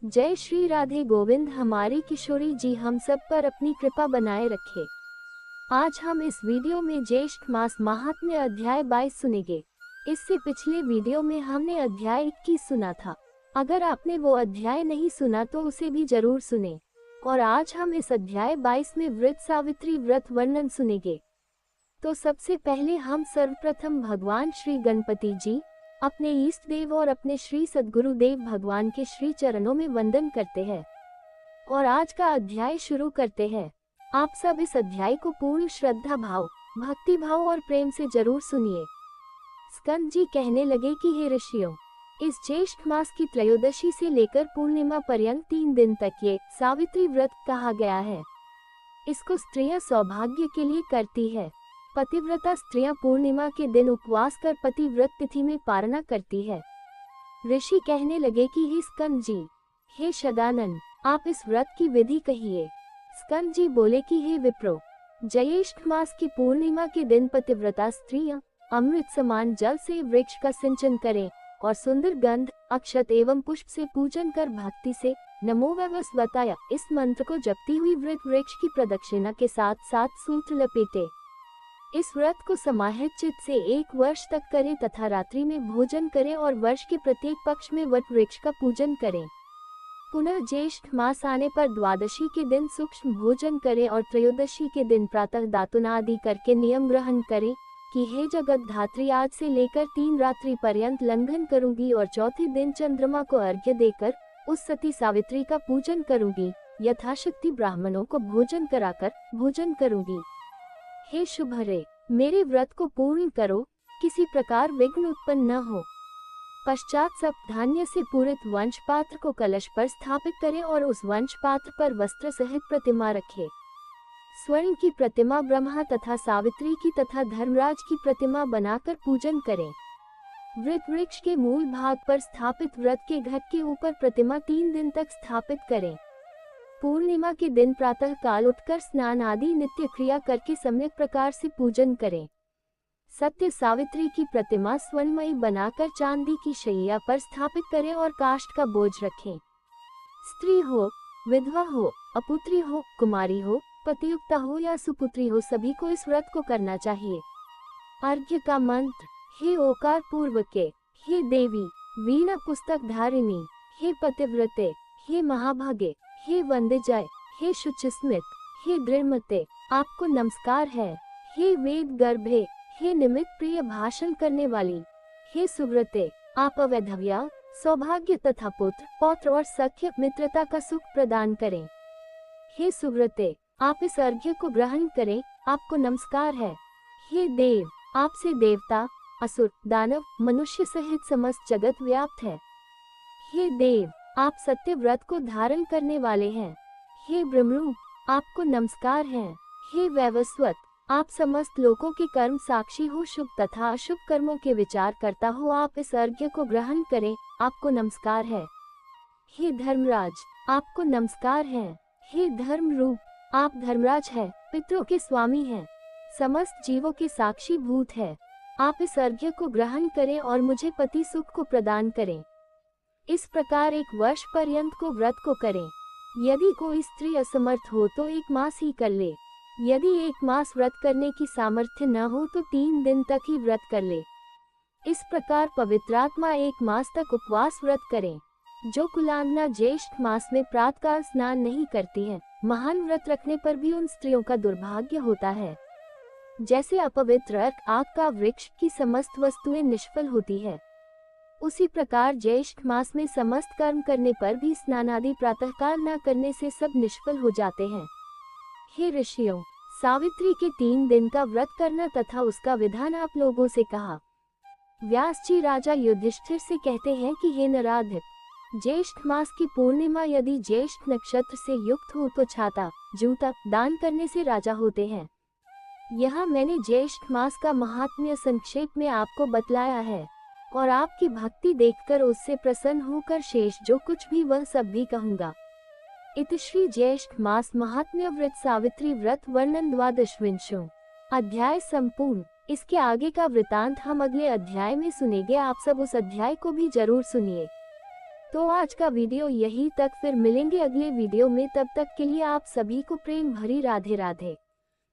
जय श्री राधे गोविंद। हमारी किशोरी जी हम सब पर अपनी कृपा बनाए रखे। आज हम इस वीडियो में ज्येष्ठ मास महात्म्य अध्याय 22 सुनेंगे। इससे पिछले वीडियो में हमने अध्याय 21 सुना था। अगर आपने वो अध्याय नहीं सुना तो उसे भी जरूर सुने। और आज हम इस अध्याय 22 में व्रत सावित्री व्रत वर्णन सुनेंगे। तो सबसे पहले हम सर्वप्रथम भगवान श्री गणपति जी, अपने ईष्ट देव और अपने श्री सद्गुरुदेव भगवान के श्री चरणों में वंदन करते हैं और आज का अध्याय शुरू करते हैं। आप सब इस अध्याय को पूर्ण श्रद्धा भाव, भक्ति भाव और प्रेम से जरूर सुनिए। स्कंद जी कहने लगे कि हे ऋषियों, इस ज्येष्ठ मास की त्रयोदशी से लेकर पूर्णिमा पर्यंत 3 दिन तक ये सावित्री व्रत कहा गया है। इसको स्त्रियां सौभाग्य के लिए करती है। पतिव्रता स्त्रियां पूर्णिमा के दिन उपवास कर पतिव्रत तिथि में पारणा करती है। ऋषि कहने लगे कि हे स्कंद जी, हे शदानन, आप इस व्रत की विधि कहिए। स्कंद जी बोले कि हे विप्रो, ज्येष्ठ मास की पूर्णिमा के दिन पतिव्रता स्त्रियां अमृत समान जल से वृक्ष का सिंचन करें और सुंदर गंध, अक्षत एवं पुष्प से पूजन कर भक्ति से नमो वैवस्वताय इस मंत्र को जपती हुई वृत वृक्ष की प्रदक्षिणा के साथ 7 सूत्र लपेटे। इस व्रत को समाहित चित्त से 1 वर्ष तक करें तथा रात्रि में भोजन करें और वर्ष के प्रत्येक पक्ष में वट वृक्ष का पूजन करें। पुनः ज्येष्ठ मास आने पर द्वादशी के दिन सूक्ष्म भोजन करें और त्रयोदशी के दिन प्रातः दातुना आदि करके नियम ग्रहण करें कि हे जगत धात्री, आज से लेकर 3 रात्रि पर्यंत लंघन करूंगी और चौथे दिन चंद्रमा को अर्घ्य देकर उस सती सावित्री का पूजन करूंगी। यथाशक्ति ब्राह्मणों को भोजन कराकर भोजन करूंगी। हे शुभरे, मेरे व्रत को पूर्ण करो, किसी प्रकार विघ्न उत्पन्न न हो। पश्चात सब धान्य से पूरित वंश पात्र को कलश पर स्थापित करें और उस वंश पात्र पर वस्त्र सहित प्रतिमा रखें। स्वर्ण की प्रतिमा ब्रह्मा तथा सावित्री की तथा धर्मराज की प्रतिमा बनाकर पूजन करें। वृत वृक्ष के मूल भाग पर स्थापित व्रत के घट के ऊपर प्रतिमा 3 दिन तक स्थापित करें। पूर्णिमा के दिन प्रातः काल उठकर स्नान आदि नित्य क्रिया करके सम्यक प्रकार से पूजन करें। सत्य सावित्री की प्रतिमा स्वर्णमयी बनाकर चांदी की शैया पर स्थापित करें और काष्ठ का बोझ रखें। स्त्री हो, विधवा हो, अपुत्री हो, कुमारी हो, पतियुक्ता हो या सुपुत्री हो, सभी को इस व्रत को करना चाहिए। अर्घ्य का मंत्र, हे ओकार पूर्व के, हे देवी वीणा पुस्तक धारिणी, हे पतिव्रते, हे महाभागे, हे वंदजय, हे शुचिस्मित, हे दृढ़मते, आपको नमस्कार है। हे वेद गर्भे, हे निमित्त प्रिय भाषण करने वाली, हे सुव्रते, आप अवैधव्या सौभाग्य तथा पुत्र पौत्र और सख्य मित्रता का सुख प्रदान करें। हे सुव्रते, आप इस अर्घ्य को ग्रहण करें, आपको नमस्कार है। हे देव, आपसे देवता, असुर, दानव, मनुष्य सहित समस्त जगत व्याप्त है। हे देव, आप सत्य व्रत को धारण करने वाले हैं। हे ब्रह्मरूप, आपको नमस्कार है। हे वैवस्वत, आप समस्त लोगों के कर्म साक्षी हो, शुभ तथा अशुभ कर्मों के विचार करता हो, आप इस अर्घ्य को ग्रहण करें, आपको नमस्कार है। हे धर्मराज, आपको नमस्कार है। हे धर्म रूप, आप धर्मराज है, पितरों के स्वामी हैं, समस्त जीवों के साक्षी भूत है। आप इस अर्घ्य को ग्रहण करें और मुझे पति सुख को प्रदान करें। इस प्रकार 1 वर्ष पर्यंत को व्रत को करें। यदि कोई स्त्री असमर्थ हो तो 1 मास ही कर ले। यदि 1 मास व्रत करने की सामर्थ्य न हो तो 3 दिन तक ही व्रत कर ले। इस प्रकार पवित्रात्मा 1 मास तक उपवास व्रत करें। जो कुलांगना ज्येष्ठ मास में प्रातःकाल स्नान नहीं करती है, महान व्रत रखने पर भी उन स्त्रियों का दुर्भाग्य होता है। जैसे अपवित्र आग का वृक्ष की समस्त वस्तुएं निष्फल होती है, उसी प्रकार ज्येष्ठ मास में समस्त कर्म करने पर भी स्नान आदि प्रातःकाल न करने से सब निष्फल हो जाते हैं। हे ऋषियों, सावित्री के 3 दिन का व्रत करना तथा उसका विधान आप लोगों से कहा। व्यास जी राजा युधिष्ठिर से कहते हैं कि हे नराधिप, ज्येष्ठ मास की पूर्णिमा यदि ज्येष्ठ नक्षत्र से युक्त हो तो छाता, जूता दान करने से राजा होते हैं। यहाँ मैंने ज्येष्ठ मास का महात्म्य संक्षेप में आपको बतलाया है और आपकी भक्ति देखकर उससे प्रसन्न होकर शेष जो कुछ भी वह सब भी कहूँगा। इतिश्री ज्येष्ठ मास महात्म्य व्रत सावित्री व्रत वर्णन 12वां अध्याय संपूर्ण। इसके आगे का वृतांत हम अगले अध्याय में सुनेंगे। आप सब उस अध्याय को भी जरूर सुनिए। तो आज का वीडियो यही तक, फिर मिलेंगे अगले वीडियो में। तब तक के लिए आप सभी को प्रेम भरी राधे राधे।